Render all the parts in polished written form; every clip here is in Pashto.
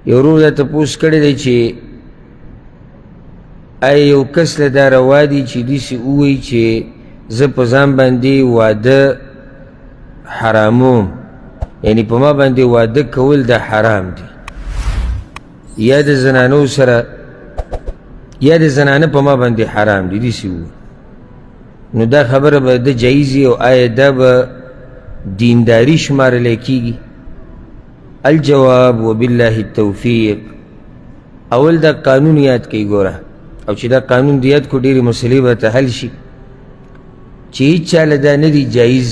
یو ورور دا تپوس کړی دی چې آیا یو کس له دا روا دي چې داسې ووایي چې زه په ځان باندې واده حراموم، یعنی په ما باندې واده کول دا حرام دی، یا د زنانو سره یا د زنانه په ما باندې حرام دی، داسې ووایي، نو دا خبره به د جایز وي او آیا دا به دینداري شمارلی کېږي؟ الجواب وبالله التوفیق. اول دا قانون یاد کړئ ګوره، او چې دا قانون د یاد کو ډېرې مسلې به ته حل شي چې هېڅ چاله دا نه دی جایز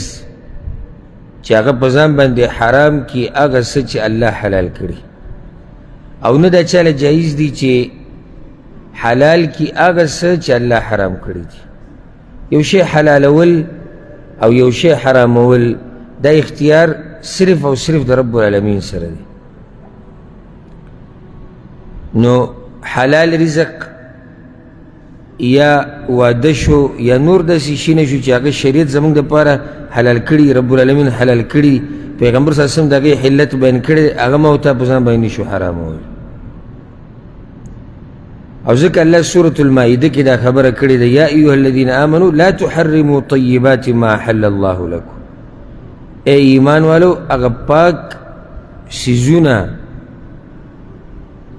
چې هغه په ځان باندې حرام کړي هغه څه چې الله حلال کړي، او نه دا چاله جایز دی چې حلال کړي هغه څه چې الله حرام کړي دي. یو شی حلالول او یو شی حرامول دا اختیار صرف او صرف د رب العالمین سره دی. نو حلال رزق یا واده شو یا نور داسې شي نه شو چې هغه شریعت زموږ دپاره حلال کړي، رب العالمین حلال کړي، پیغمبر صلی الله علیه وسلم د هغې حلت بیان کړی، هغه ما او تا په ځان باندې شو حرامول. او ځکه الله سورة المائده کې دا خبره کړې ده، یا ایها الذین آمنوا لا تحرموا طیبات ما حل الله لکم. ای ایمان والو هغه پاک څیزونه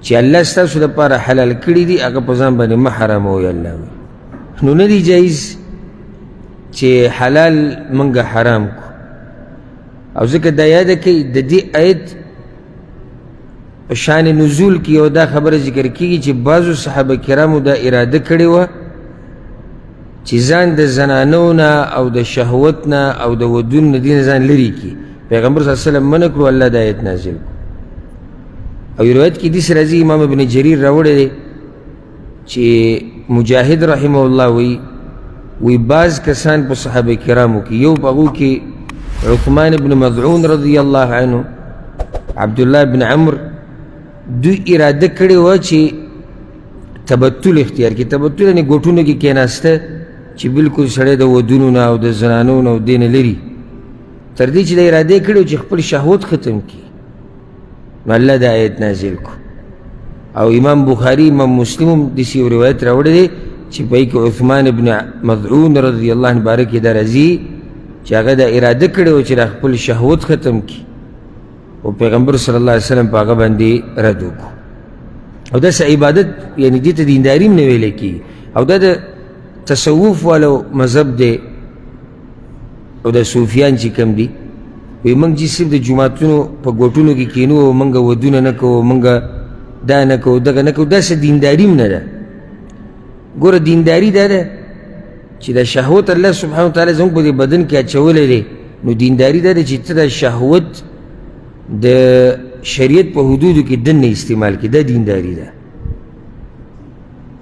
چې الله ستاسو دپاره حلال کړي دي هغه په ځان باندې مه حراموئ. الله وایي نو نه دی جایز چې حلال موږ حرام کو. او ځکه دا یاده کوي د دې آیت په شان نزول کې یو دا خبره ذکر کېږي چې بعضو صحابه کرامو دا اراده کړې وه چې ځان د زنانو نه او د شهوت نه او د ودون نه دې نه ځان لرې کړي. پیغمبر صلی الله علیه وسلم منع کړو، الله دا آیت نازل کړو. او یو روایت کې داسې راځي، امام ابن جریر راوړی دی چې مجاهد رحمه الله وی بعض کسان په صحابه کرامو کې، یو په هغو کې عثمان بن مظعون رضی الله عنه، عبدالله بن عمر، دوی اراده کړې وه چې تبتل اختیار کړي. تبتل یعنې ګوټونو کې کېناسته چې بلکل سړی د ودونو نه او د زنانو نه او دې نه لري، تر دې چې دا اراده یې کړې چې خپل شهوت ختم کړي. نو الله دا آیت نازل کو. او امام بخاری امام مسلم هم داسې یو روایت راوړی دی چې په کې عثمان بن مظعون رضی الله عنه باره کې دا راځي چې هغه دا اراده کړې وه چې دا خپل شهوت ختم کړي، او پیغمبر صلی الله علیه وسلم په هغه باندې رد وکړو. او داسې عبادت یعنې دې ته دینداري هم نه ویلی کېږي. او دا د تصوف والو مذهب دی او د صوفیان چې کوم دي، وایي موږ چې صرف د جوماتونو په ګوټونو کې کښېنو او موږ ودونه نه کوو، موږ دا نه کوو دغه نه کوو، داسې دینداري هم نه ده. ګوره دینداري دا ده چې د شهوت الله سبحانه وتعالی زموږ په دې بدن کې اچولی دی، نو دینداري دا ده چې ته د شهوت د شریعت په حدودو کې دننه استعمال کړي، دا دینداري ده.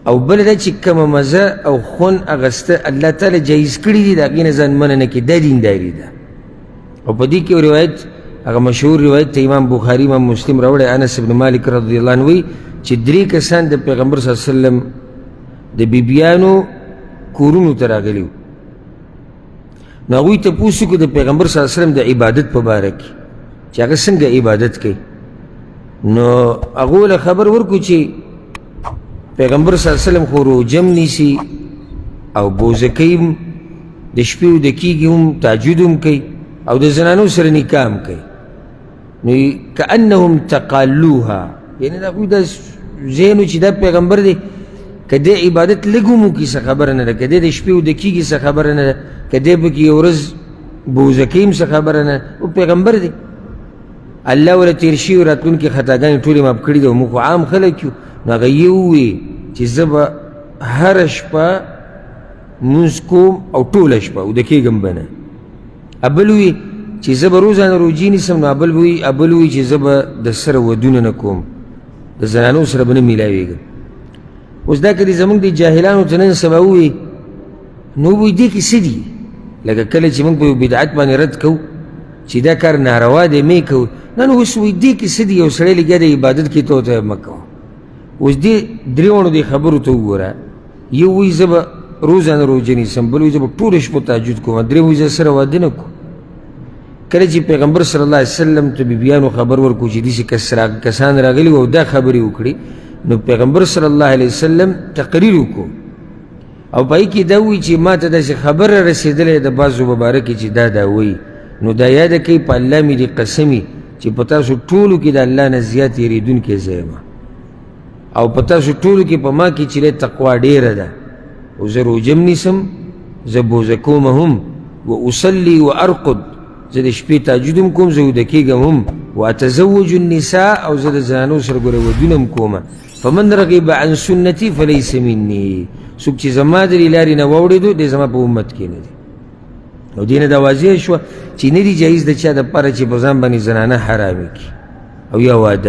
او بله دا چې کومه مزه او خون اغسته الله تعالی جایز کړي دي د هغې نه ځان منع نه کړي، دا دینداري ده. او په دې کې یو روایت، هغه مشهور روایت ته امام بخاري امام مسلم راوړی، انس بن مالک رضی الله عنه وایي چې 3 کسان د پیغمبر صلی الله علیه وسلم د بیبیانو کورونو ته راغلي وو. نو هغوی تپوس وکړو د پیغمبر صلی الله علیه وسلم د عبادت په باره کې چې هغه څنګه عبادت کوي. نو هغو له خبر ورکړو چې پیغمبر صلی الله علیه وسلم خو روژه هم نیسي او بوزکۍ هم د شپې او د کیږي هم تهجد هم کوي او د زنانو سره نکاح هم کوي. نو کأنهم تقالوها، یعنې د هغوی دا ذهن و چې دا پیغمبر دی که دی عبادت لږ هم وکړي څه خبره نه ده، که دی د شپې او د کیږي څه خبره نه ده، که دی پکې یو ورځ بوزکۍ هم څه خبره نه ده، او پیغمبر دی. الله وله تېر شوي راتلونکي خطاګانې ټولې معاف کړي دي، او موږ خو عام خلک یو. نو هغه یې ووایي چې زه به هره شپه لمونځ کوم او ټوله شپه وده کېږم به نه. ابل وایي چې زه به روزانه روجې نیسم، نو ابل وایي چې زه به د سره ودونه نه کوم، د زنانو سره به نه میلاوېږم. اوس دا که دې زموږ د جاهلانو ته نن سبا ووایي، نو وایي دې کې څه دي؟ لکه کله چې موږ په یو بدعت باندې رد کوو چې دا کار ناروا دی مې کوو، نه نو اوس وایي دې کې څه دي؟ یو سړی لګیا د عبادت کې ته ورته مه کوه. اوس دې درېواړو دې خبرو ته وګوره، یو وایي زه به روزانه روژه نیسم، بل وایي زه به ټوله شپه تهجد کوم، درېیم وایي زه سره واده نه کوم. کله چې پیغمبر صلی الله علیه وسلم ته بیبیانو خبر ورکو چې داسې کسان راغلي او دا خبرې وکړي، نو پیغمبر صلی الله علیه وسلم تقریر وکړو او په هغې کې دا وایي چې ما ته داسې خبره رسېدلی د بعضو مبارکې چې دا وایي، نو دا یاده کوي په الله مې دې قسمي چې په تاسو ټولو کې د الله نه زیات یېرېدونکی زه یم او په تاسو ټولو کې په ما کې چې تقوا ډېره ده او زه روژه م نیسم، زه بوزه کوم هم، و اصلي و ارقد، زه د شپې تهجد هم کوم، زه ویده کېږم هم، و اتزوج النساء، او زه د زنانو سره ګوره ودونه هم کومه. فمن رغب عن سنتي فلیس مني، څوک چې زما د لارې نه واوړېدو دی زما په امت کې نه دی. او دې نه دا واضح شوه چې نه دي جایز د چا دپاره چې په ځان باندې زنانه حرامې کړي او یا واده